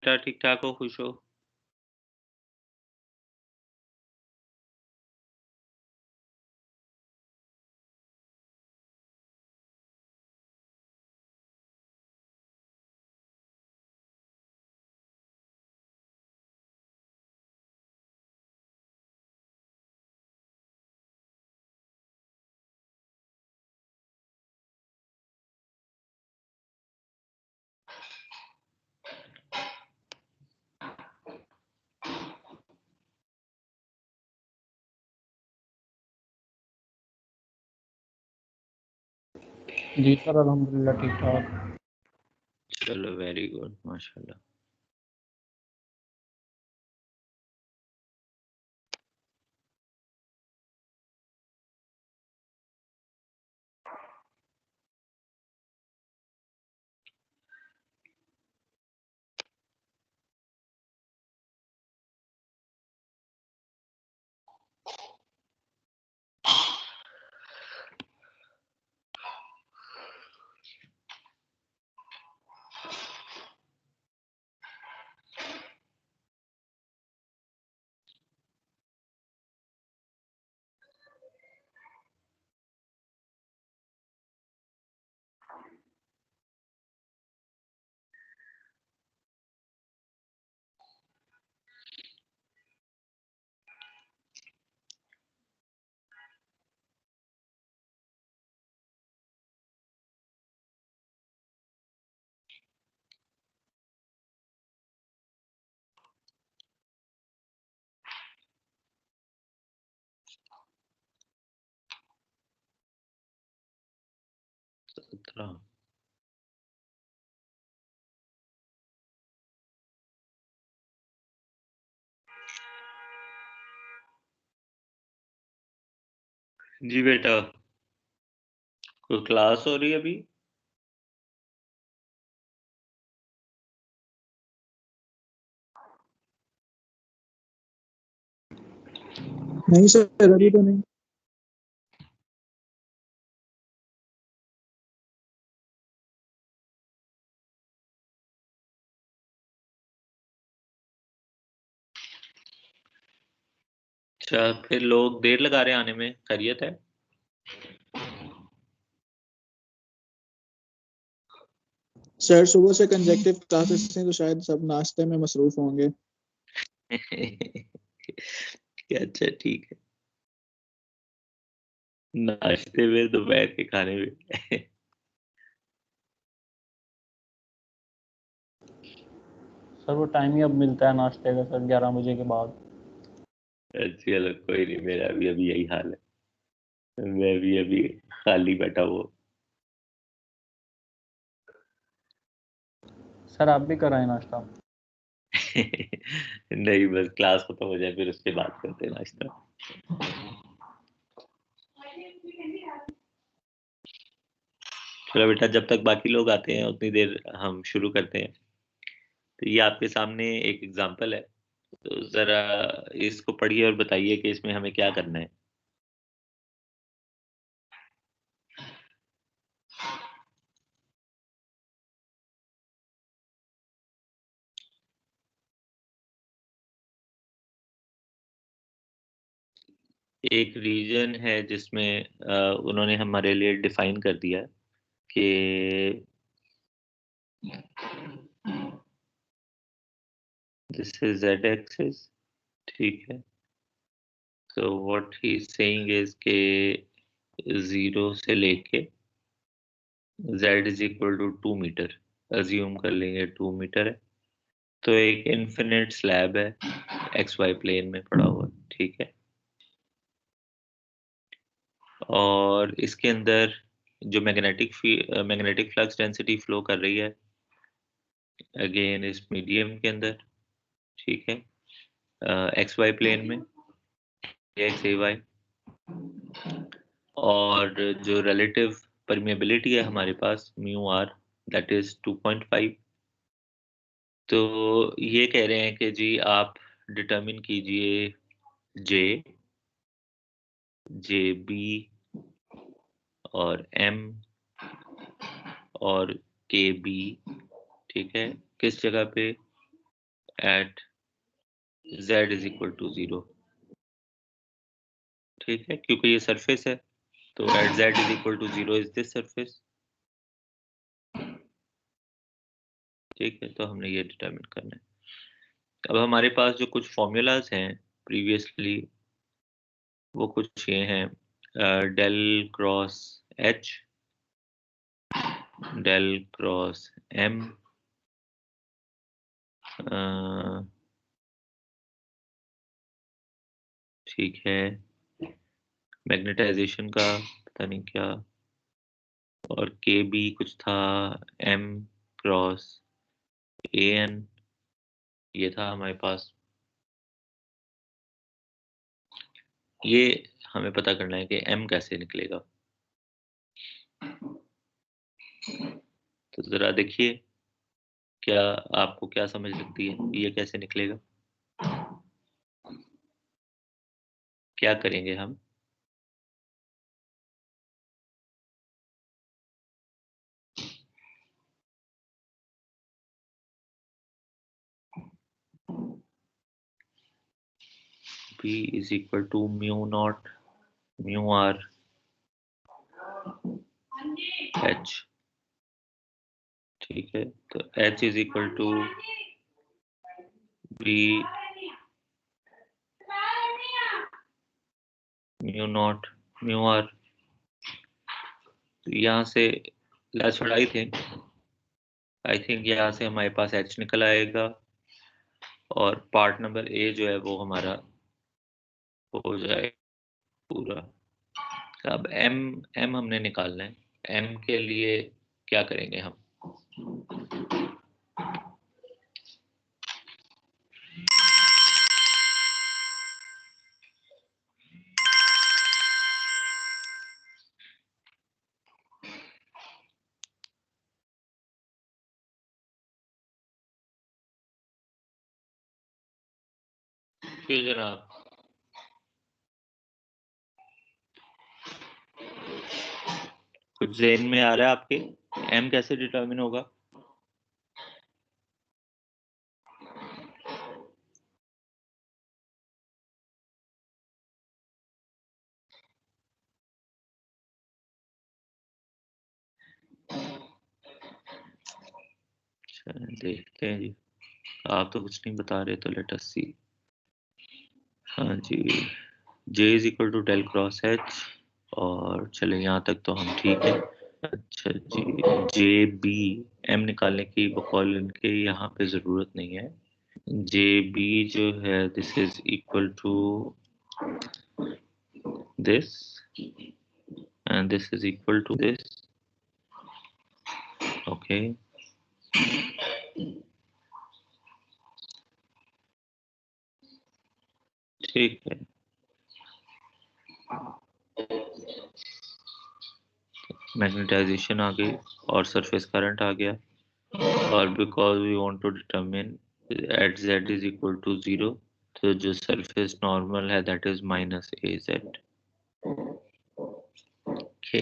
बेटा, ठीक ठाक हो, खुश हो? जी सर, अल्हम्दुलिल्लाह ठीक ठाक। चलो, वेरी गुड, माशाल्लाह। सत्रह। जी बेटा, कोई क्लास हो रही है अभी? नहीं सर, अभी तो नहीं। अच्छा, फिर लोग देर लगा रहे हैं आने में, खैरियत है? सर सुबह से कंजेक्टिव क्लासेस हैं तो शायद सब नाश्ते में मसरूफ होंगे। अच्छा, ठीक है। नाश्ते में, दोपहर के खाने में। सर वो टाइम ही अब मिलता है नाश्ते का सर, 11 बजे के बाद। चलो कोई नहीं, मेरा भी अभी यही हाल है। मैं भी अभी खाली बैठा हुआ। सर आप भी कराएं नाश्ता। नहीं, बस क्लास खत्म हो जाए फिर उसके बाद करते हैं नाश्ता। चलो बेटा, जब तक बाकी लोग आते हैं उतनी देर हम शुरू करते हैं। तो ये आपके सामने एक एग्जांपल है, तो जरा इसको पढ़िए और बताइए कि इसमें हमें क्या करना है। एक रीजन है जिसमें उन्होंने हमारे लिए डिफाइन कर दिया कि दिस इज जेड एक्सिस, ठीक है। तो what he is saying is के 0 से लेके z is equal to 2 metre, assume कर लेंगे 2 मीटर है। तो एक इन्फिनिट स्लैब है, एक्स वाई प्लेन में पड़ा हुआ, ठीक है। और इसके अंदर जो मैग्नेटिक फ्लक्स डेंसिटी फ्लो कर रही है, अगेन इस मीडियम के अंदर, ठीक है, एक्स वाई प्लेन में, एक्स ए वाई। और जो रिलेटिव परमिएबिलिटी है हमारे पास, म्यू आर, दैट इज 2.5। तो ये कह रहे हैं कि जी आप डिटरमिन कीजिए जे, जे बी और एम और के बी, ठीक है। किस जगह पे? At z is equal to 0। ठीक है, क्योंकि ये सरफेस है तो at z is equal to 0 is this surface. ठीक है, तो हमने ये डिटरमिन करना है। अब हमारे पास जो कुछ फॉर्मूलाज हैं प्रीवियसली, वो कुछ ये हैं, del cross H, del cross M, ठीक है, मैग्नेटाइजेशन का पता नहीं क्या, और के बी कुछ था, एम क्रॉस ए एन, ये था हमारे पास। ये हमें पता करना है कि एम कैसे निकलेगा। तो जरा देखिए, क्या आपको क्या समझ लगती है ये कैसे निकलेगा, क्या करेंगे हम? B is equal to mu naught mu r h। ठीक है, तो h is equal to b mu naught mu r। तो यहाँ से लास्ट आई थिंक यहाँ से हमारे पास h निकल आएगा, और पार्ट नंबर ए जो है वो हमारा हो जाए पूरा। अब एम हमने निकालना है। एम के लिए क्या करेंगे हम? क्यों जनाब? कुछ ज़हन में आ रहा है आपके? एम कैसे डिटरमिन होगा? देखते हैं जी, आप तो कुछ नहीं बता रहे, तो लेट अस सी। हाँ जी, J is equal to del cross H, और चले यहाँ तक तो हम ठीक है। अच्छा जी, जे बी एम निकालने की बकौल इनके यहाँ पे ज़रूरत नहीं है। जे बी जो है this is equal to this and this is equal to this. Okay, ठीक है। मैग्नेटाइजेशन आ गई और सरफेस करंट आ गया, और because we want to determine at z is equal to 0, तो जो सरफेस नॉर्मल है that is minus a z. Okay,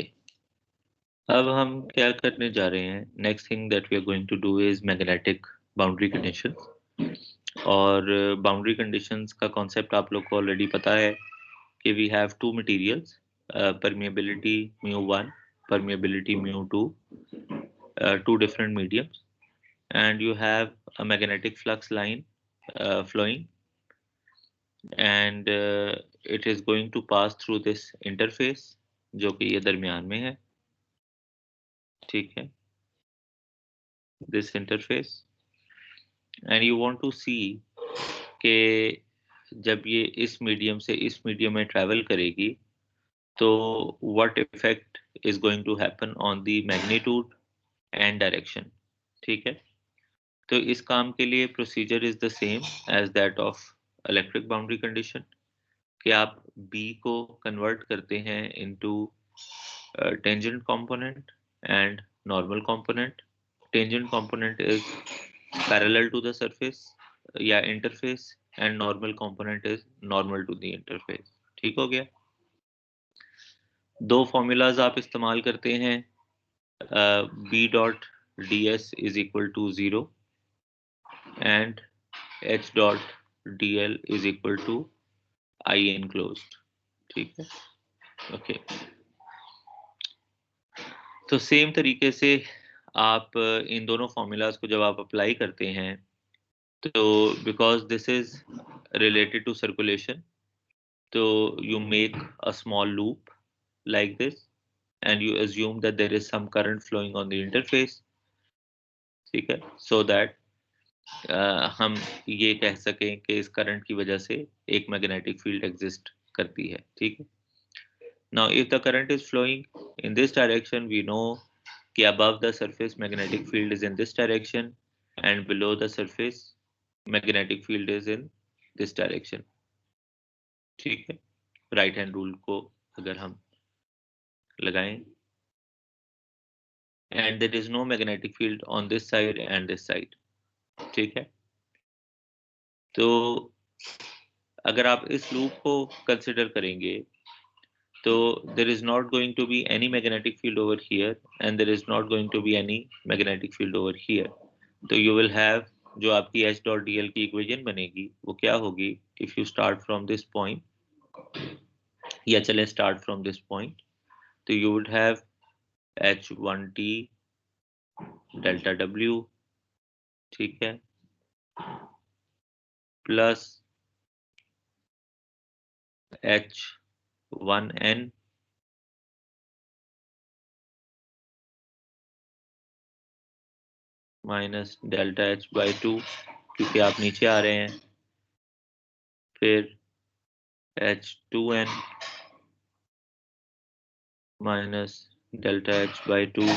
अब हम क्या करने जा रहे हैं? Next thing that we are going to do is magnetic boundary conditions. और बाउंड्री कंडीशंस का कॉन्सेप्ट आप लोग को ऑलरेडी पता है कि we have two materials, permeability mu1, permeability mu2, two different mediums, and you have a magnetic flux line flowing, and it is going to pass through this interface जो कि ये दरमियान में है। ठीक है, this interface, and you want to see कि जब ये इस मीडियम से इस मीडियम में ट्रैवल करेगी तो what effect is going to happen on the magnitude and direction। ठीक है, तो इस काम के लिए procedure is the same as that of electric boundary condition, कि आप B को कन्वर्ट करते हैं into tangent component and normal component. Tangent component is parallel to the surface या interface, and normal component is normal to the interface. ठीक हो गया? दो फॉर्मूलाज आप इस्तेमाल करते हैं, B dot ds is equal to 0 and H dot dl is equal to I enclosed. ठीक है, ओके। तो सेम तरीके से आप इन दोनों फॉर्मूलाज को जब आप अप्लाई करते हैं तो because this is related to circulation, तो you make a small loop like this and you assume that there is some current flowing on the interface, ठीक है, so that हम ये कह सकें कि इस करंट की वजह से एक मैग्नेटिक फील्ड एग्जिस्ट करती है, ठीक है। Now if the current is flowing in this direction, we know कि above the surface magnetic field is in this direction and below the surface magnetic field is in this direction, ठीक है। Right hand rule को अगर हम लगाएं and there is no magnetic field on this side and this side, ठीक है। तो अगर आप इस लूप को कंसिडर करेंगे तो there is not going to be any magnetic field over here and there is not going to be any magnetic field over here, तो you will have जो आपकी H dot dl की equation बनेगी वो क्या होगी, if you start from this point, या चले start from this point, तो you would have H1t delta W, ठीक है, plus H1n minus delta H by 2, क्योंकि आप नीचे आ रहे हैं, फिर H2n minus delta H by 2,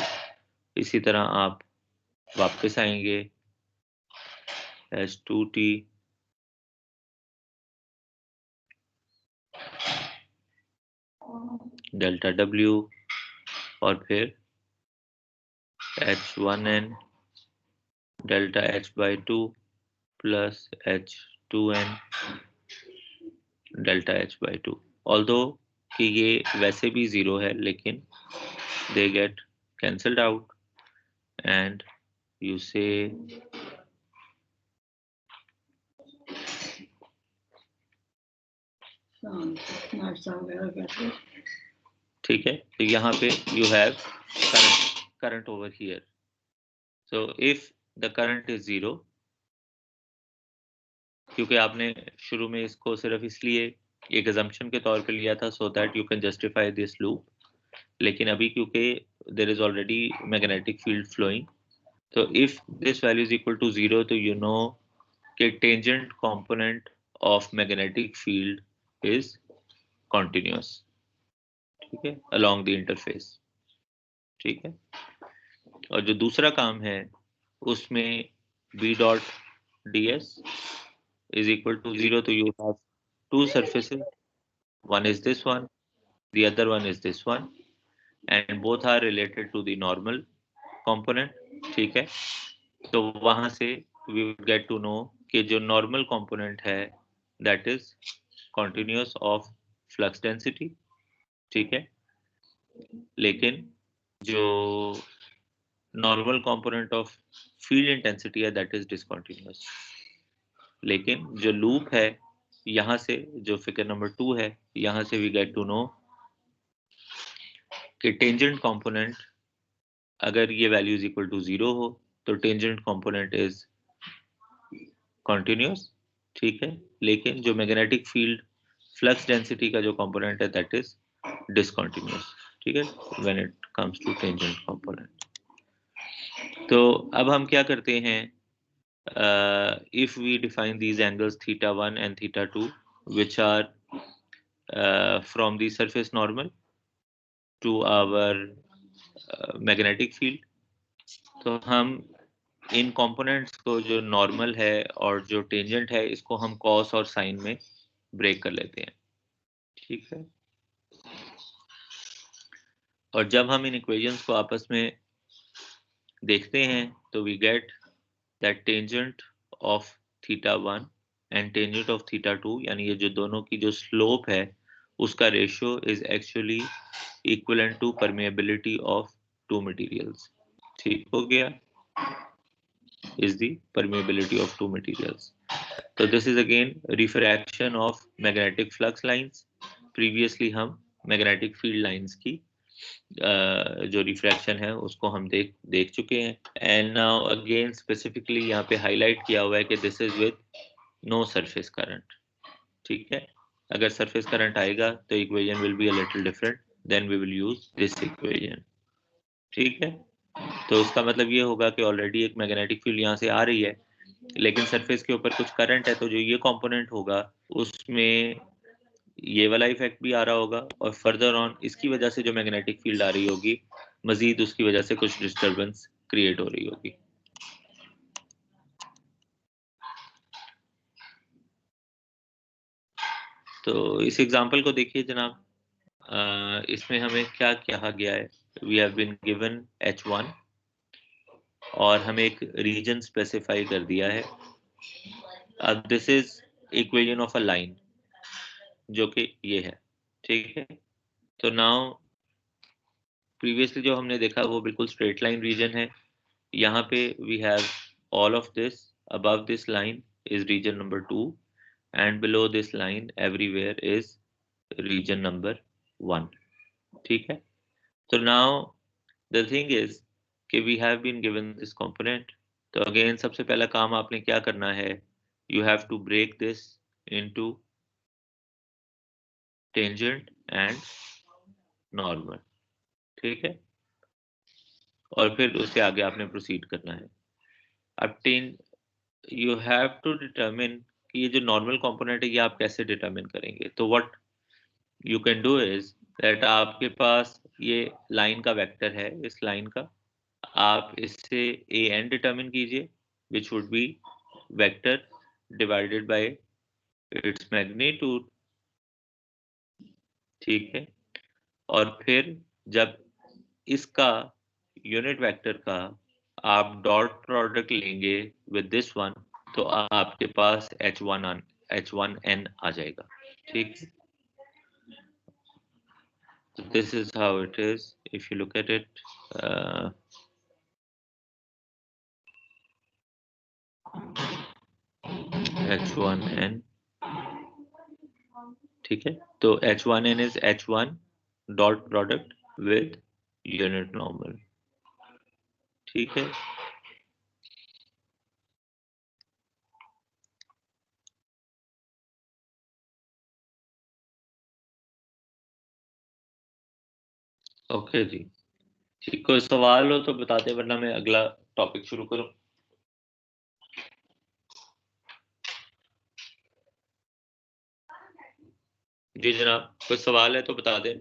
इसी तरह आप वापस आएंगे H2t डेल्टा W और फिर H1n delta H by 2 plus H2n delta H by 2, although कि ये वैसे भी जीरो है लेकिन they get cancelled out and you say ठीक है। तो यहाँ पे you have current over here, so if the current is zero, क्योंकि आपने शुरू में इसको सिर्फ इसलिए एक assumption के तौर पे लिया था so that you can justify this loop, लेकिन अभी क्योंकि there is already magnetic field flowing, so if this value is equal to zero, तो you know कि tangent component of magnetic field is continuous, ठीक है, along the interface, ठीक है। और जो दूसरा काम है उसमें B dot ds is equal to zero, तो you have two surfaces, one is this one, the other one is this one, and both are related to the normal component, ठीक है। तो वहां से we will get to know कि जो normal component है that is continuous of flux density, ठीक है, लेकिन जो normal component of field intensity है दैट इज डिसकंटिन्यूअस। लेकिन जो लूप है यहाँ से, जो फिगर नंबर 2 है, यहाँ से वी गेट टू नो कि टेंजेंट कंपोनेंट अगर ये वैल्यू इज इक्वल टू 0 हो तो टेंजेंट कंपोनेंट इज कंटिन्यूअस, ठीक है, लेकिन जो मैग्नेटिक फील्ड फ्लक्स डेंसिटी का जो कंपोनेंट है दैट इज डिसकंटिन्यूअस, ठीक है, when it comes to tangent component. तो अब हम क्या करते हैं, if we define these angles theta 1 and theta 2 which are from the surface normal to our magnetic field, तो हम इन components को जो normal है और जो tangent है इसको हम cos और sin में break कर लेते हैं, ठीक है। और जब हम इन equations को आपस में देखते हैं तो we get that tangent of theta 1 and tangent of theta 2, यानी ये जो दोनों की जो slope है उसका ratio is actually equivalent to permeability of two materials, ठीक हो गया, is the permeability of two materials। तो this is again refraction of magnetic flux lines. Previously हम मैग्नेटिक फील्ड लाइंस की जो रिफ्रैक्शन है उसको हम देख चुके हैं। एंड नाउ अगेन स्पेसिफिकली यहाँ पे हाईलाइट किया हुआ है कि this is with no surface current. ठीक है, अगर सरफेस करंट आएगा तो equation will be a little different, then we will use this equation. ठीक है, तो उसका मतलब ये होगा कि ऑलरेडी एक मैग्नेटिक फील्ड यहाँ से आ रही है, लेकिन सरफेस के ऊपर कुछ करंट है, तो जो ये कंपोनेंट होगा उसमें ये वाला इफेक्ट भी आ रहा होगा, और फर्दर ऑन इसकी वजह से जो मैग्नेटिक फील्ड आ रही होगी मजीद उसकी वजह से कुछ डिस्टरबेंस क्रिएट हो रही होगी। तो इस एग्जांपल को देखिए जनाब, इसमें हमें क्या कहा गया है, we have been given H1 और हमें एक रीजन स्पेसिफाई कर दिया है। अब this is equation of a line जो कि ये है। ठीक है, तो नाउ प्रीवियसली जो हमने देखा वो बिल्कुल स्ट्रेट लाइन रीजन है। यहाँ पे we have all of this, above this line is region number 2 and below this line everywhere is region number 1। ठीक है, तो नाउ द थिंग इज कि we have been given this component. तो again सबसे पहला काम आपने क्या करना है, you have to break this into tangent and normal. ठीक है, और फिर उससे आगे आपने प्रोसीड करना है। अब यू हैव टू डिटरमिन कि ये जो नॉर्मल कंपोनेंट है ये आप कैसे डिटरमिन करेंगे। तो what you can do is that आपके पास ये लाइन का वेक्टर है, इस लाइन का आप इससे ए एन डिटरमिन कीजिए which would be vector divided by its magnitude. ठीक है, और फिर जब इसका यूनिट वेक्टर का आप डॉट प्रोडक्ट लेंगे विद दिस वन, तो आपके पास H1n आ जाएगा। ठीक, so this is how it is if you look at it। H1n, ठीक है, तो H1n is H1 dot product with unit normal. ठीक है, ओके जी। ठीक, कोई सवाल हो तो बताते, वरना मैं अगला टॉपिक शुरू करूं। जी जनाब, कोई सवाल है तो बता दें।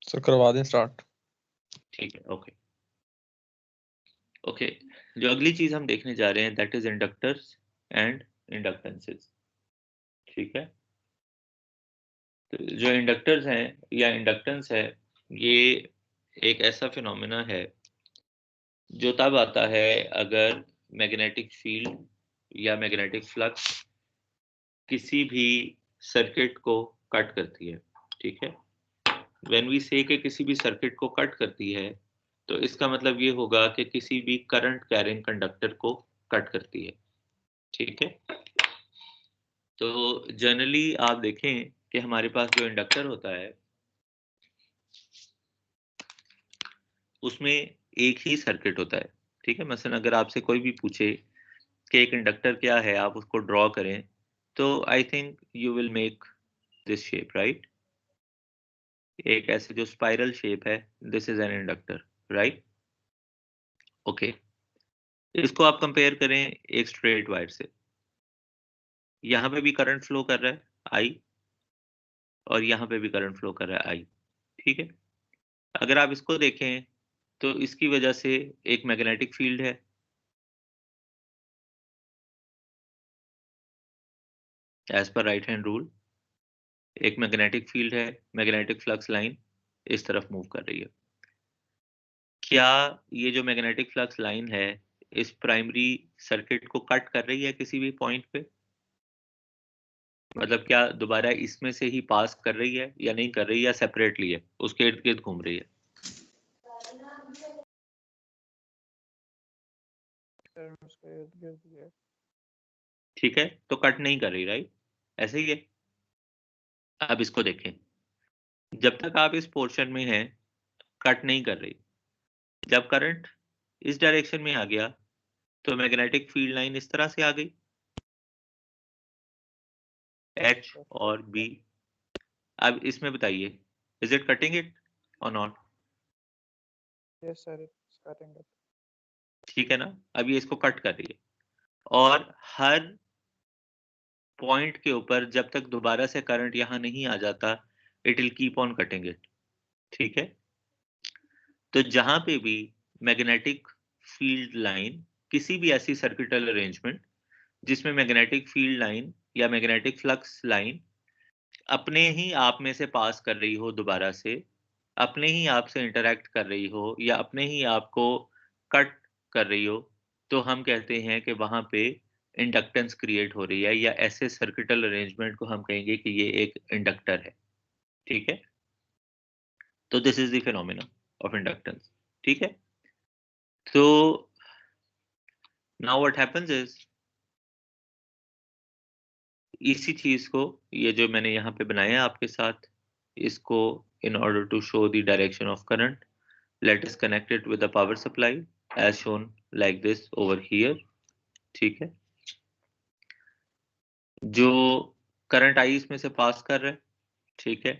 सर करवा दें स्टार्ट। ठीक है, ओके ओके। जो अगली चीज हम देखने जा रहे हैं दैट इज इंडक्टर्स एंड इंडक्टेंसेस। ठीक है, तो जो इंडक्टर्स हैं या इंडक्टेंस है, ये एक ऐसा फिनोमेना है जो तब आता है अगर मैग्नेटिक फील्ड या मैग्नेटिक फ्लक्स किसी भी सर्किट को कट करती है। ठीक है, व्हेन वी से कि किसी भी सर्किट को कट करती है, तो इसका मतलब ये होगा कि किसी भी करंट कैरिंग कंडक्टर को कट करती है। ठीक है, तो जनरली आप देखें कि हमारे पास जो इंडक्टर होता है उसमें एक ही सर्किट होता है। ठीक है, मसलन अगर आपसे कोई भी पूछे कि एक इंडक्टर क्या है, आप उसको ड्रॉ करें, तो I think you will make this shape, right. एक ऐसे जो स्पाइरल शेप है, this is an inductor, right. Okay, इसको आप कंपेयर करें एक स्ट्रेट वायर से। यहाँ पे भी करंट फ्लो कर रहा है आई, और यहाँ पे भी करंट फ्लो कर रहा है आई। ठीक है, अगर आप इसको देखें तो इसकी वजह से एक मैग्नेटिक फील्ड है, as per right hand rule एक मैग्नेटिक फील्ड है, मैग्नेटिक फ्लक्स लाइन इस तरफ मूव कर रही है। क्या ये जो मैग्नेटिक फ्लक्स लाइन है इस प्राइमरी सर्किट को कट कर रही है किसी भी पॉइंट पे? मतलब क्या दोबारा इसमें से ही पास कर रही है या नहीं कर रही है, या सेपरेटली है, उसके इर्द गिर्द घूम रही है? सर उसके इर्द गिर्द ही है। ठीक है, तो कट नहीं कर रही, राइट? ऐसे ही है। अब इसको देखें, जब तक आप इस पोर्शन में हैं कट नहीं कर रही। जब करंट इस डायरेक्शन में आ गया तो मैग्नेटिक फील्ड लाइन इस तरह से आ गई, H और B। अब इसमें बताइए, इज इट कटिंग इट और not? Yes sir, it's cutting it. ठीक है ना, अब ये इसको कट कर रही है और हर पॉइंट के ऊपर जब तक दोबारा से करंट यहां नहीं आ जाता it will keep on cutting it. ठीक है, तो जहां पे भी मैग्नेटिक फील्ड लाइन, किसी भी ऐसी सर्किटल अरेंजमेंट जिसमें मैग्नेटिक फील्ड लाइन या मैग्नेटिक फ्लक्स लाइन अपने ही आप में से पास कर रही हो, दोबारा से अपने ही आप से इंटरेक्ट कर रही हो या अपने ही आप को कट कर रही हो, तो हम कहते हैं कि वहां पे इंडक्टेंस क्रिएट हो रही है, या ऐसे सर्किटल अरेंजमेंट को हम कहेंगे कि ये एक इंडक्टर है। ठीक है, तो this is the phenomena of inductance. ठीक है, तो नाउ व्हाट हैपेंस इज, इसी चीज को, ये जो मैंने यहाँ पे बनाया है आपके साथ, इसको in order to show the direction of current, let us connect it with the power supply as shown like this over here। ठीक है, जो करंट आई इसमें से पास कर रहा है, ठीक है,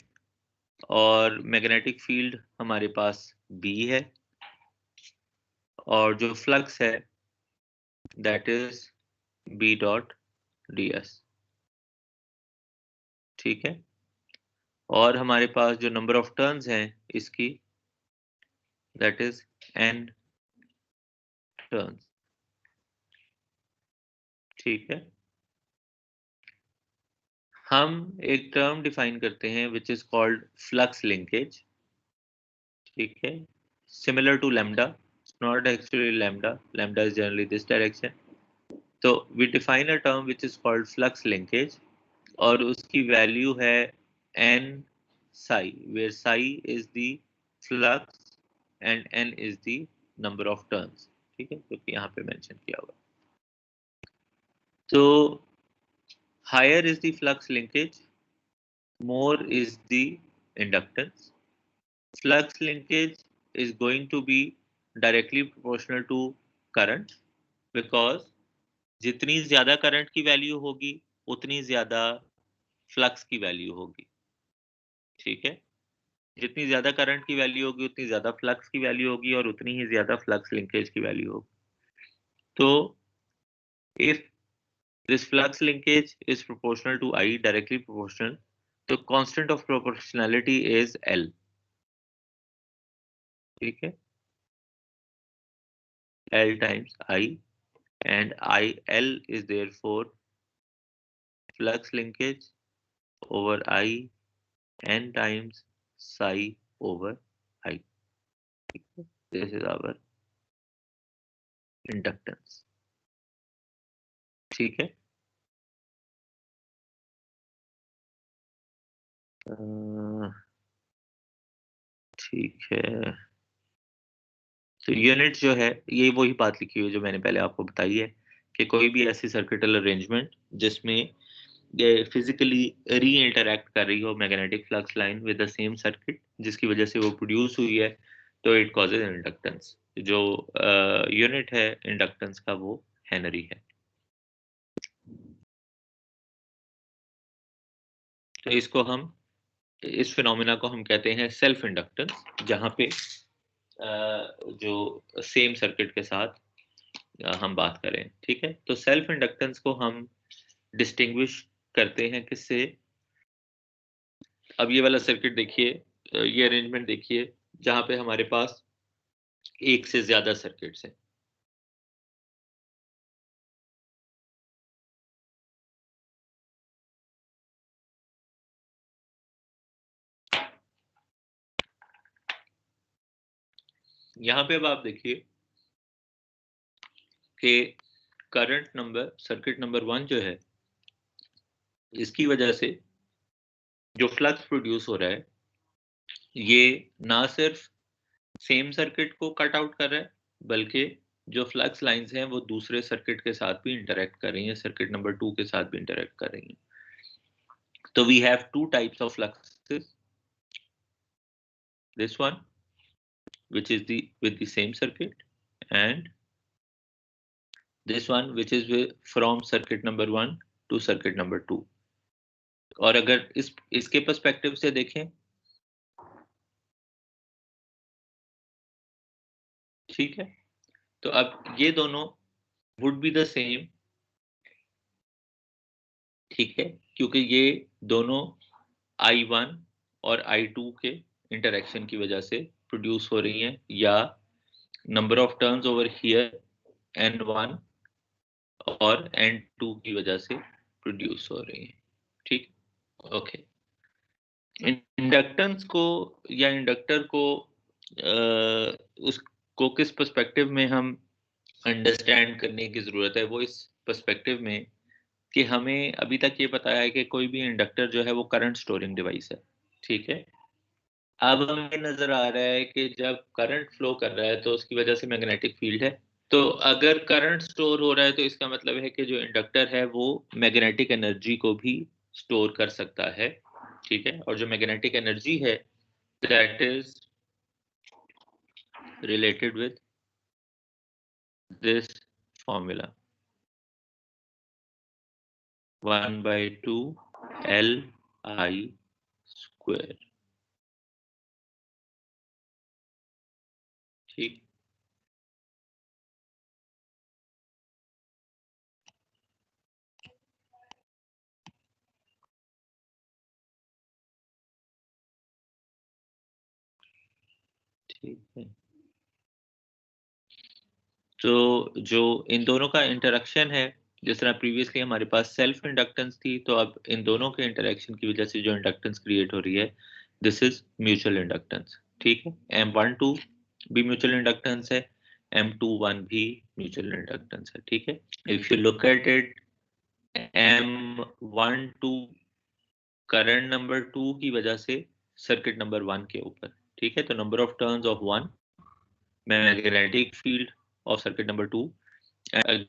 और मैग्नेटिक फील्ड हमारे पास B है, और जो फ्लक्स है that is B dot ds। ठीक है, और हमारे पास जो नंबर ऑफ टर्न्स हैं इसकी दैट इज n टर्न्स। ठीक है, हम एक टर्म डिफाइन करते हैं which is called flux linkage. ठीक है, similar to lambda, not actually lambda, lambda is generally this direction. तो we define a term which is called flux linkage, और उसकी वैल्यू है n psi, where psi is the flux and n is the number of turns। ठीक है, जो कि यहाँ पे मेंशन किया हुआ। तो higher is the flux linkage, more is the inductance। Flux linkage is going to be directly proportional to current, because जितनी ज्यादा करंट की वैल्यू होगी उतनी ज्यादा फ्लक्स की वैल्यू होगी। ठीक है, जितनी ज्यादा करंट की वैल्यू होगी उतनी ज्यादा फ्लक्स की वैल्यू होगी, और उतनी ही ज्यादा फ्लक्स लिंकेज की वैल्यू होगी। तो if this flux linkage is proportional to I, directly proportional, तो constant of proportionality is L। ठीक है, L times I, and IL is therefore flux linkage over I n times psi over I। This is our inductance। ठीक है, ठीक है, तो unit जो है ये वही बात लिखी हुई है जो मैंने पहले आपको बताई है, कि कोई भी ऐसी सर्किटल अरेंजमेंट जिसमें फिजिकली री इंटरैक्ट कर रही हो magnetic flux line with the same circuit जिसकी वजह से वो प्रोड्यूस हुई है, तो इट कॉजेज इंडक्टेंस। जो यूनिट है इंडक्टेंस का वो हेनरी है। तो इसको हम, इस फिनोमेना को हम कहते हैं सेल्फ इंडक्टेंस, जहाँ पे जो सेम सर्किट के साथ हम बात करें। ठीक है, तो सेल्फ इंडक्टेंस को हम डिस्टिंग्विश करते हैं किससे? अब ये वाला सर्किट देखिए, ये अरेंजमेंट देखिए जहां पे हमारे पास एक से ज्यादा सर्किट्स हैं। यहाँ पे अब आप देखिए कि करंट नंबर, सर्किट नंबर 1 जो है, इसकी वजह से जो फ्लक्स प्रोड्यूस हो रहा है ये ना सिर्फ सेम सर्किट को कट आउट कर रहा है, बल्कि जो फ्लक्स लाइंस हैं वो दूसरे सर्किट के साथ भी इंटरेक्ट कर रही हैं, सर्किट नंबर 2 के साथ भी इंटरेक्ट कर रही हैं. तो we have two types of fluxes. This one, which is with the same circuit, and this one, which is from circuit number 1 to circuit number 2. और अगर इसके पर्सपेक्टिव से देखें, ठीक है, तो अब ये दोनों would be the same, ठीक है, क्योंकि ये दोनों I1 और I2 के इंटरेक्शन की वजह से प्रोड्यूस हो रही हैं, या number of turns over here N1 और N2 की वजह से प्रोड्यूस हो रही हैं. ठीक, ओके. इंडक्टेंस को या इंडक्टर को उसको किस पर्सपेक्टिव में हम अंडरस्टैंड करने की जरूरत है, वो इस पर्सपेक्टिव में कि हमें अभी तक ये पता है कि कोई भी इंडक्टर जो है वो करंट स्टोरिंग डिवाइस है. ठीक है, अब हमें नजर आ रहा है कि जब करंट फ्लो कर रहा है तो उसकी वजह से मैग्नेटिक फील्ड है. तो अगर करंट स्टोर हो रहा है तो इसका मतलब है कि जो इंडक्टर है वो मैग्नेटिक एनर्जी को भी स्टोर कर सकता है. ठीक है, और जो मैग्नेटिक एनर्जी है that is related with this formula 1/2 Li square. ठीक, ठीक है. तो जो इन दोनों का इंटरेक्शन है, जिस तरह प्रीवियसली हमारे पास सेल्फ इंडक्टेंस थी, तो अब इन दोनों के इंटरेक्शन की वजह से जो इंडक्टेंस क्रिएट हो रही है, दिस इज म्यूचुअल इंडक्टेंस. ठीक है, M12 भी म्यूचुअल इंडक्टेंस है, M21 भी म्यूचुअल इंडक्टेंस है. ठीक है, if you look at it, M12 current number 2 की वजह से सर्किट नंबर 1 के ऊपर. ठीक है, तो number of turns of 1 magnetic field of circuit number 2 and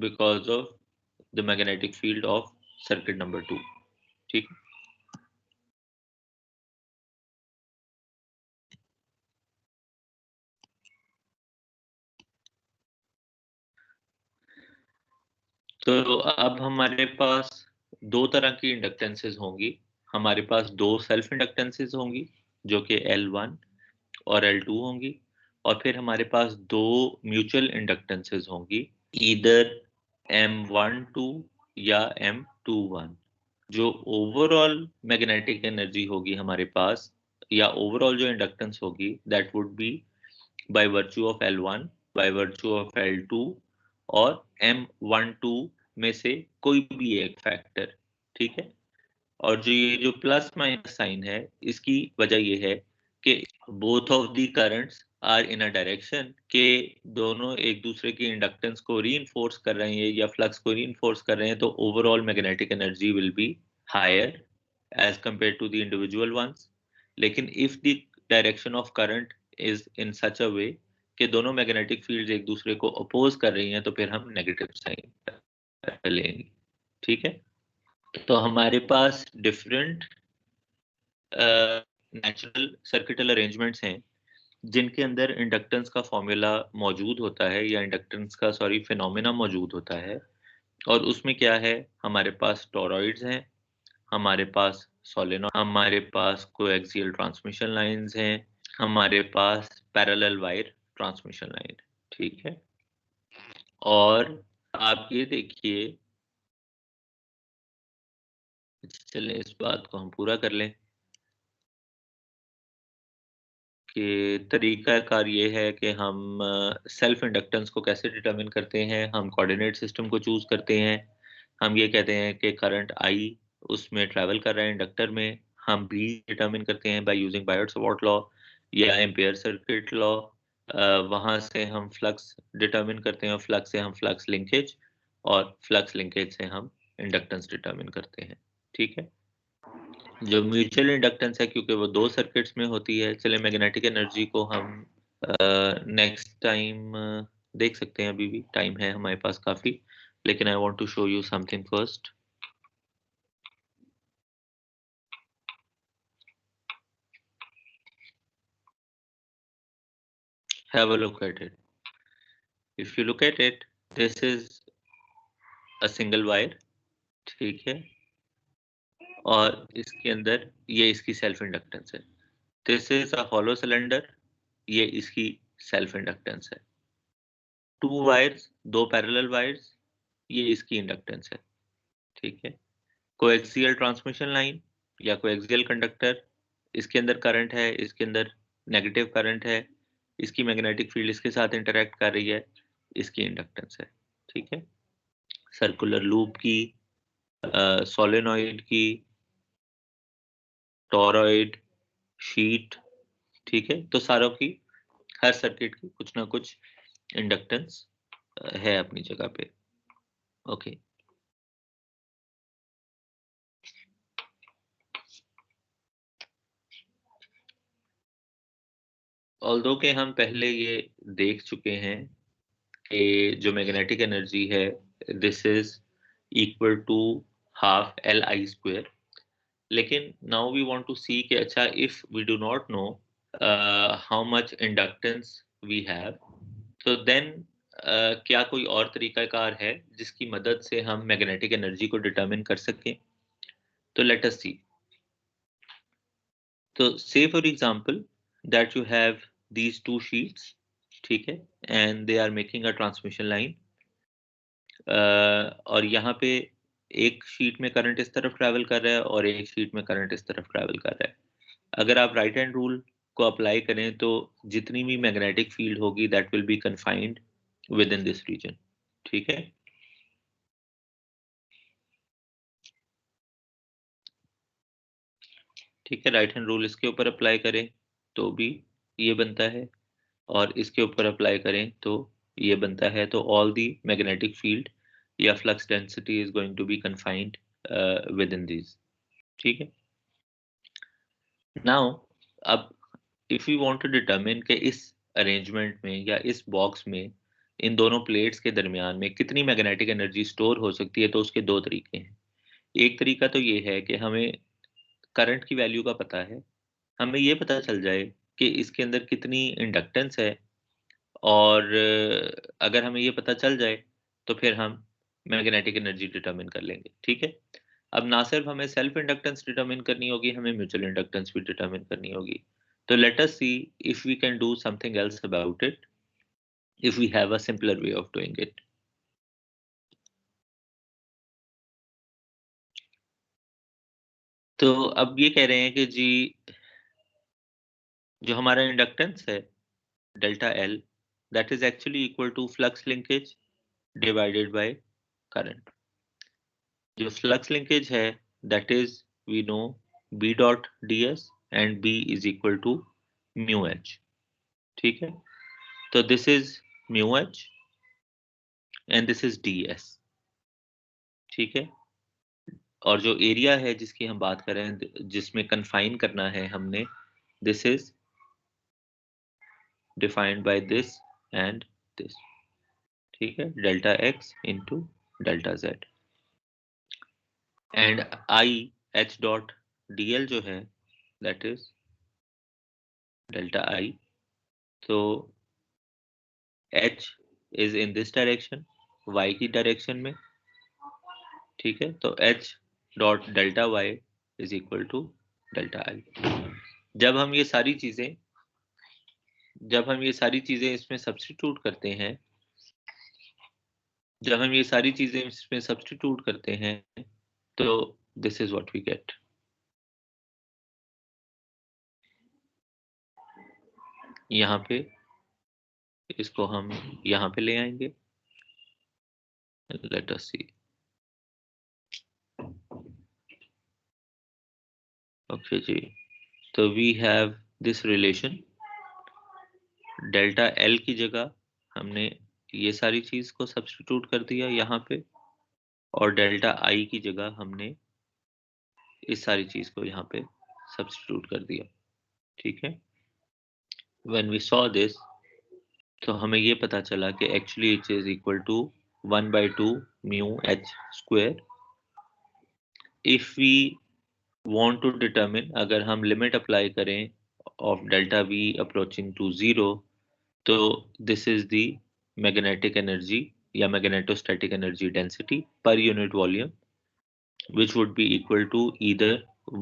because of the magnetic field of circuit number 2. ठीक, तो अब हमारे पास दो तरह की इंडक्टेंसेस होंगी. हमारे पास दो सेल्फ इंडक्टेंसेस होंगी जो कि L1 और L2 होंगी, और फिर हमारे पास दो म्यूचुअल इंडक्टेंसेस होंगी, ईदर M12 या M21. जो ओवरऑल मैग्नेटिक एनर्जी होगी हमारे पास, या ओवरऑल जो इंडक्टेंस होगी, that would B by virtue of L1, by virtue of L2 और M12 में से कोई भी एक फैक्टर. ठीक है, और जो ये जो प्लस माइनस साइन है, इसकी वजह ये है कि both of the currents are in a direction के दोनों एक दूसरे की इंडक्टेंस को रीइंफोर्स कर रहे हैं या फ्लक्स को रीइंफोर्स कर रहे हैं, तो overall magnetic energy will be higher as compared to the individual ones. लेकिन if the direction of current is in such a way कि दोनों मैग्नेटिक फील्ड्स एक दूसरे को अपोज कर रही हैं, तो फिर हम नेगेटिव साइन लेंगे. ठीक है, तो हमारे पास डिफरेंट नेचुरल सर्किटल अरेंजमेंट्स हैं जिनके अंदर इंडक्टेंस का फॉर्मूला मौजूद होता है, या इंडक्टेंस का फिनोमेना मौजूद होता है. और उसमें क्या है, हमारे पास टॉरॉइड्स हैं, हमारे पास सोलेनॉइड, हमारे पास कोएक्सियल ट्रांसमिशन लाइंस हैं, हमारे पास पैरेलल वायर ट्रांसमिशन लाइन. ठीक है, और आप ये देखिए, चलें इस बात को हम पूरा कर लें कि तरीकाकार ये है कि हम सेल्फ इंडक्टेंस को कैसे डिटरमिन करते हैं. हम कोऑर्डिनेट सिस्टम को चूज करते हैं. हम ये कहते हैं कि करंट आई उसमें ट्रैवल कर रहा है इंडक्टर में. हम भी डिटरमिन करते हैं बाय यूजिंग बायट-सवार्ट लॉ या एम्पियर सर्किट लॉ. वहां से हम फ्लक्स डिटरमिन करते हैं, फ्लक्स से हम फ्लक्स लिंकेज, और फ्लक्स लिंकेज से हम इंडक्टेंस डिटरमिन करते हैं. ठीक है, जो म्यूचुअल इंडक्टेंस है, क्योंकि वो दो सर्किट्स में होती है, चले मैग्नेटिक एनर्जी को हम नेक्स्ट टाइम देख सकते हैं, अभी भी टाइम है हमारे पास काफी, लेकिन I want to show you something first. Have a look at it. If you look at it, this is a single wire, ठीक है, और इसके अंदर ये इसकी सेल्फ इंडक्टेंस है. This is a hollow cylinder, ये इसकी सेल्फ इंडक्टेंस है. टू वायर्स, दो पैरेलल वायर्स, ये इसकी इंडक्टेंस है. ठीक है. कोएक्सियल ट्रांसमिशन लाइन या कोएक्सियल कंडक्टर, इसके अंदर करंट है, इसके अंदर नेगेटिव करंट है, इसकी मैग्नेटिक फील्ड इसके साथ इंटरेक्ट कर रही है, इसकी इंडक्टेंस है. ठीक है. सर्कुलर लूप की, सोलेनॉइड की, टॉरॉइड, शीट, ठीक है, तो सारों की, हर सर्किट की कुछ ना कुछ इंडक्टेंस है अपनी जगह पे. ओके. ऑल्दो के हम पहले ये देख चुके हैं कि जो मैग्नेटिक एनर्जी है, this is equal to half Li². लेकिन now we want to see कि अच्छा, if we do not know how much inductance we have, तो देन क्या कोई और तरीकाकार है जिसकी मदद से हम मैग्नेटिक एनर्जी को डिटरमिन कर सकें. तो लेट अस सी. तो से for example that you have these two sheets, ठीक है, and they are making a transmission line. और यहाँ पे एक शीट में करंट इस तरफ ट्रैवल कर रहा है और एक शीट में करंट इस तरफ ट्रैवल कर रहा है. अगर आप राइट हैंड रूल को अप्लाई करें तो जितनी भी मैग्नेटिक फील्ड होगी that will be confined within this region. ठीक है. ठीक है. राइट हैंड रूल इसके ऊपर अप्लाई करें तो भी ये बनता है, और इसके ऊपर अप्लाई करें तो ये बनता है. तो ऑल दी मैग्नेटिक फील्ड या flux density is going to be confined within these. ठीक है. नाउ अब if you want to determine कि इस अरेंजमेंट में या इस बॉक्स में इन दोनों प्लेट्स के दरमियान में कितनी मैग्नेटिक एनर्जी स्टोर हो सकती है, तो उसके दो तरीके हैं. एक तरीका तो ये है कि हमें करंट की वैल्यू का पता है, हमें ये पता चल जाए कि इसके अंदर कितनी इंडक्टेंस है, और अगर हमें ये पता चल जाए तो फिर हम मैग्नेटिक एनर्जी डिटरमिन कर लेंगे. ठीक है. अब ना सिर्फ हमें सेल्फ इंडक्टेंस डिटरमिन करनी होगी, हमें म्यूचुअल इंडक्टेंस भी डिटरमिन करनी होगी. तो let us see if we can do something else about it, if we have a simpler way of doing it. तो अब ये कह रहे हैं कि जी जो हमारा इंडक्टेंस है delta L, that is actually equal to flux linkage divided by current. जो फ्लक्स लिंकेज है that is we know B dot ds and B is equal to mu H. ठीक है. तो this is mu H and this is ds. ठीक है. और जो area है जिसकी हम बात कर रहे हैं, जिसमें कन्फाइन करना है हमने, this is defined by this and this. ठीक है. Delta x into delta z. And I H dot dl जो है दैट इज डेल्टा I. तो H is in this direction, y की डायरेक्शन में. ठीक है. तो H dot delta y is equal to delta I. जब हम ये सारी चीजें इसमें सब्स्टिट्यूट करते हैं, तो this is what we get. यहाँ पे इसको हम यहाँ पे ले आएंगे. Let us see. ओके जी. तो we have this relation. Delta L की जगह हमने ये सारी चीज को सब्स्टिट्यूट कर दिया यहाँ पे, और डेल्टा आई की जगह हमने इस सारी चीज को यहाँ पे सब्स्टिट्यूट कर दिया. ठीक है. When we saw this, तो हमें ये पता चला कि actually it is equal to 1/2 mu h square. If we want to determine, अगर हम लिमिट अप्लाई करें of delta v approaching to 0, तो this is the magnetic energy या magnetostatic energy density per unit volume, which would be equal to either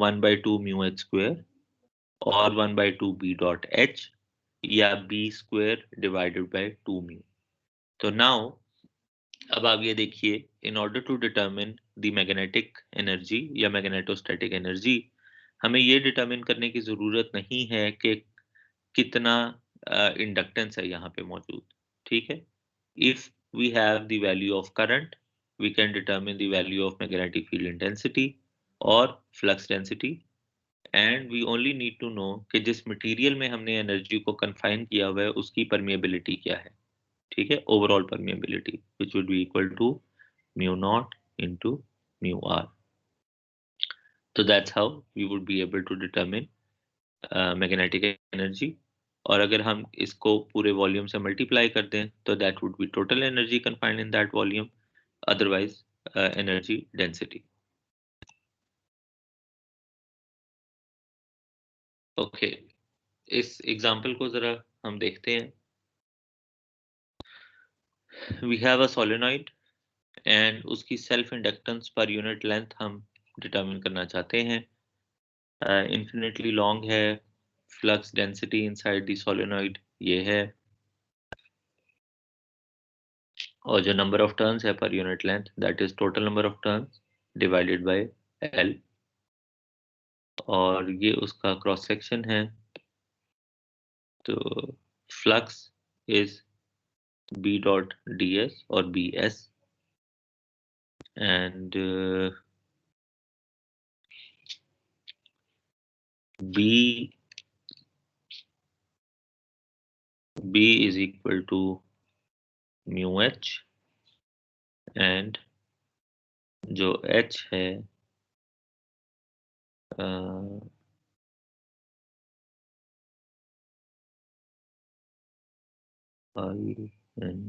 1/2 mu h square or 1/2 b dot h या b square divided by 2 mu. तो now अब आप ये देखिए, in order to determine the magnetic energy या magnetostatic energy, हमें ये determine करने की जरूरत नहीं है कि कितना इंडक्टेंस है यहाँ पे मौजूद. ठीक है, if we have the value of current, we can determine the value of magnetic field intensity और flux density, and we only need to know कि जिस मटेरियल में हमने एनर्जी को कन्फाइन किया हुआ है उसकी परमिएबिलिटी क्या है. ठीक है, overall permeability which would be equal to mu naught into mu r. तो that's how we would be able to determine magnetic energy. और अगर हम इसको पूरे वॉल्यूम से मल्टीप्लाई कर दें तो that would be total energy confined in that volume, otherwise energy density. Okay, इस एग्जांपल को जरा हम देखते हैं. We have a solenoid and उसकी self inductance per unit length हम डिटरमिन करना चाहते हैं. इन्फिनिटली लॉन्ग है. Flux density inside the solenoid ये है, और जो नंबर ऑफ टर्न्स है per unit length that is total number of turns divided by L. और ये उसका क्रॉस सेक्शन है. तो flux is B dot ds और BS, and B is equal to mu h, and जो h है I n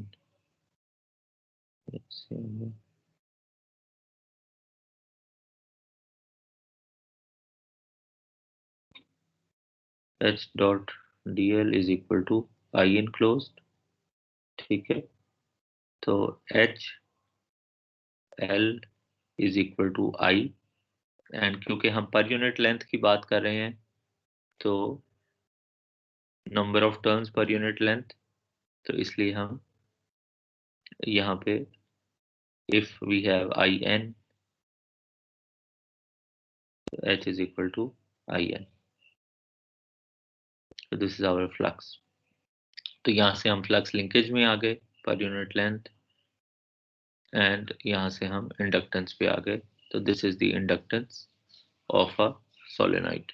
h dot dl is equal to I enclosed. ठीक है, तो h l is equal to I, and क्योंकि हम पर unit length की बात कर रहे हैं तो number of turns per unit length, तो इसलिए हम यहाँ पे if we have in, h is equal to in. So this is our flux. तो यहाँ से हम फ्लक्स लिंकेज में आ गए पर यूनिट लेंथ, एंड यहाँ से हम इंडक्टेंस पे आ गए. तो this is the inductance of a solenoid.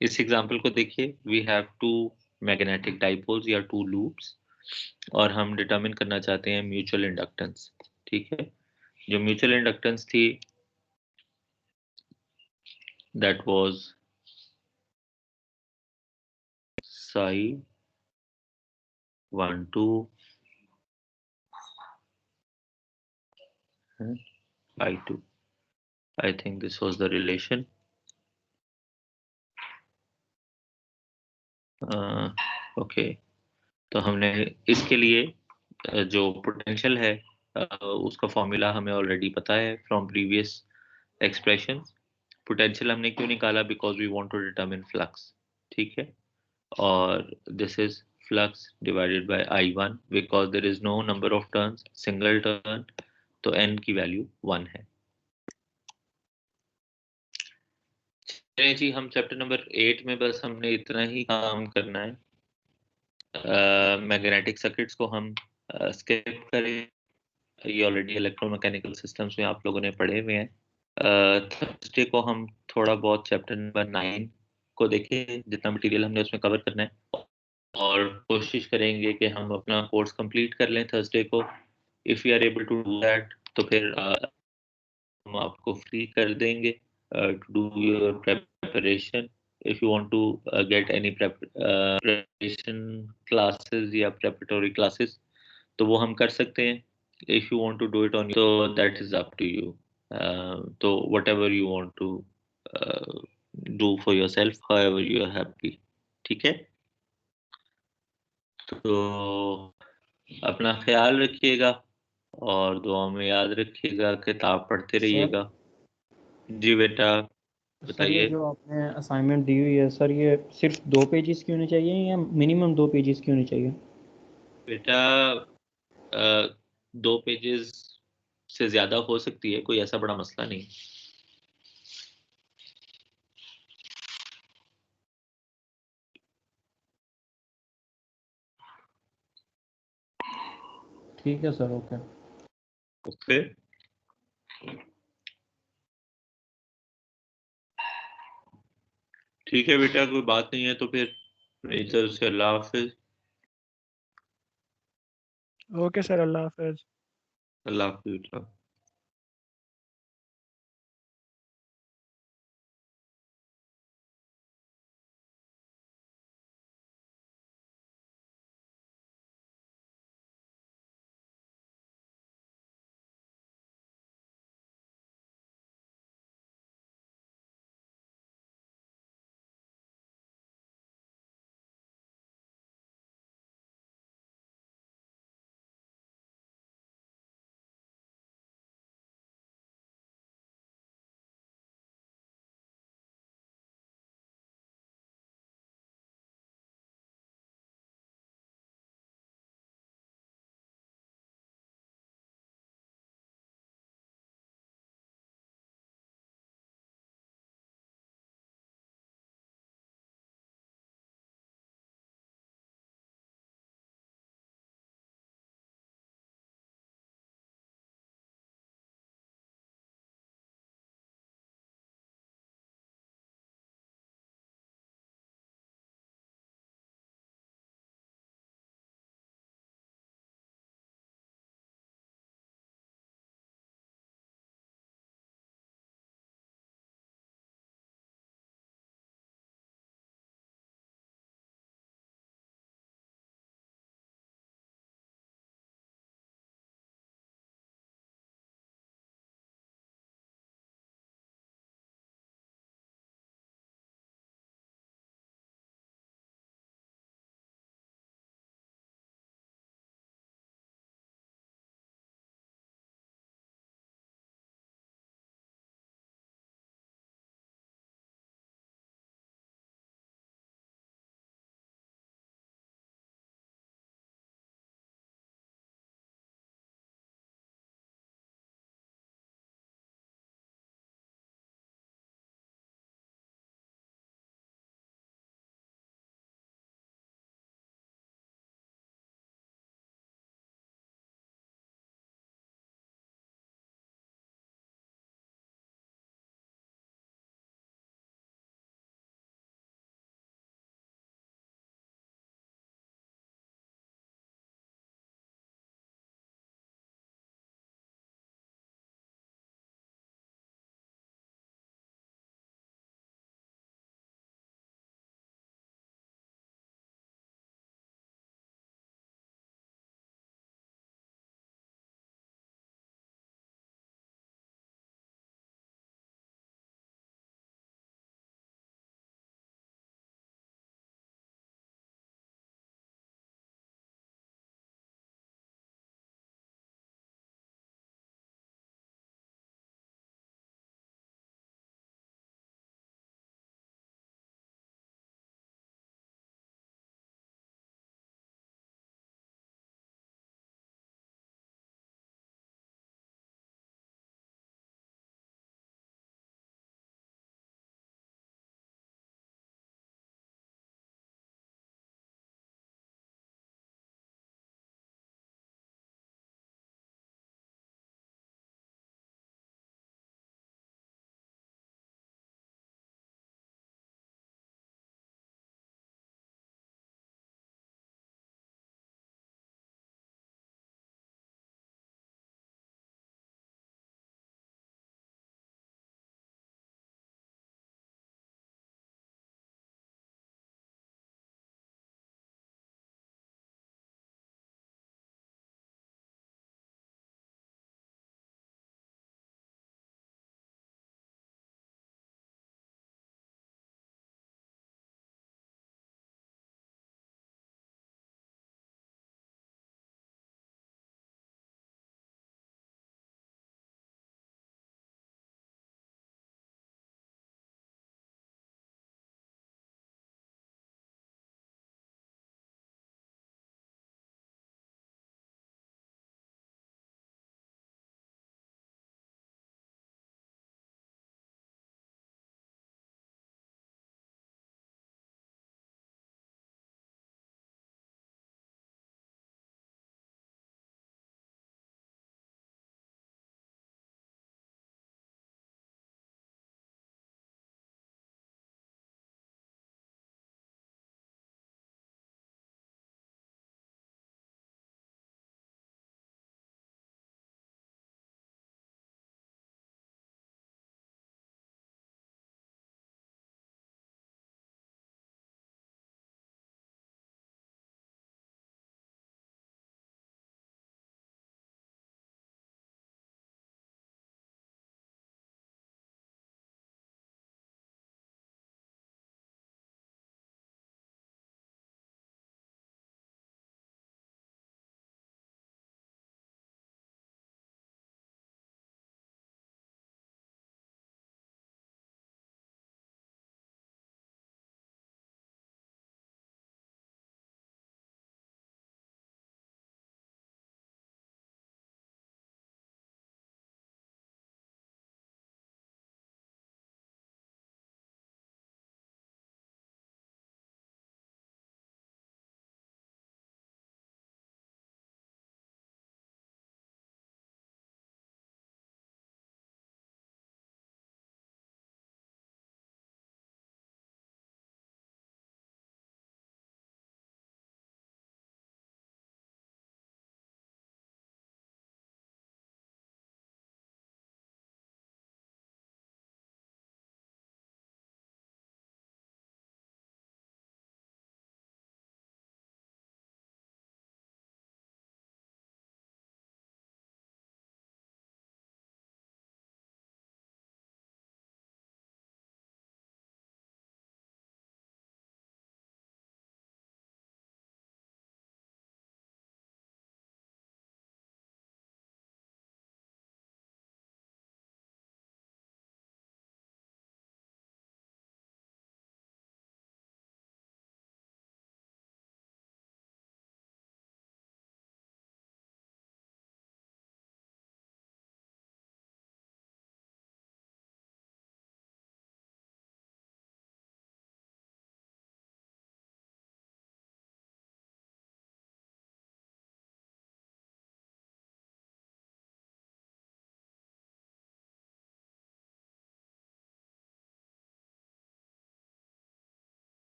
इस एग्जांपल को देखिए, we have two magnetic dipoles या टू लूप्स, और हम डिटरमिन करना चाहते हैं म्यूचुअल इंडक्टेंस. ठीक है, जो म्यूचुअल इंडक्टेंस थी that was psi 1 2 I2. I think this was the relation. Okay, तो हमने इसके लिए जो पोटेंशियल है उसका फॉर्मूला हमें ऑलरेडी पता है फ्रॉम प्रीवियस एक्सप्रेशन. पोटेंशियल हमने क्यों निकाला? Because we want to determine flux. ठीक है, और this is flux divided by I1 because there is no number of turns, single turn, तो n की वैल्यू 1 है. चलिए जी, हम चैप्टर नंबर 8 में बस हमने इतना ही काम करना है. मैग्नेटिक सर्किट्स को हम स्किप करें, ये ऑलरेडी इलेक्ट्रोमैकेनिकल सिस्टम्स में आप लोगों ने पढ़े हुए हैं. थर्सडे को हम थोड़ा बहुत चैप्टर नंबर 9 को देखें, जितना मटेरियल हमने उसमें कवर करना है, और कोशिश करेंगे कि हम अपना कोर्स कंप्लीट कर लें थर्सडे को. If you are able to do that तो फिर हम आपको फ्री कर देंगे to do your preparation if you want to get any preparation classes या preparatory classes, तो वो हम कर सकते हैं. If you want to do it on, so that is up to you. So whatever you want to do for yourself, however you are happy. ठीक है. तो अपना ख्याल रखिएगा और दुआ में याद रखिएगा, किताब पढ़ते रहिएगा. जी बेटा सर ये बताइए. जो आपने असाइनमेंट दी हुई है सर, ये सिर्फ 2 पेजेस की होनी चाहिए या मिनिमम 2 पेजेस की होनी चाहिए? बेटा 2 पेजेस से ज्यादा हो सकती है, कोई ऐसा बड़ा मसला नहीं. ठीक है सर. ओके. ओके. ठीक है बेटा, कोई बात नहीं है तो फिर मेरी तरफ से अल्लाह हाफिज. ओके सर, अल्लाह हाफिज. अल्लाह हाफिज बेटा.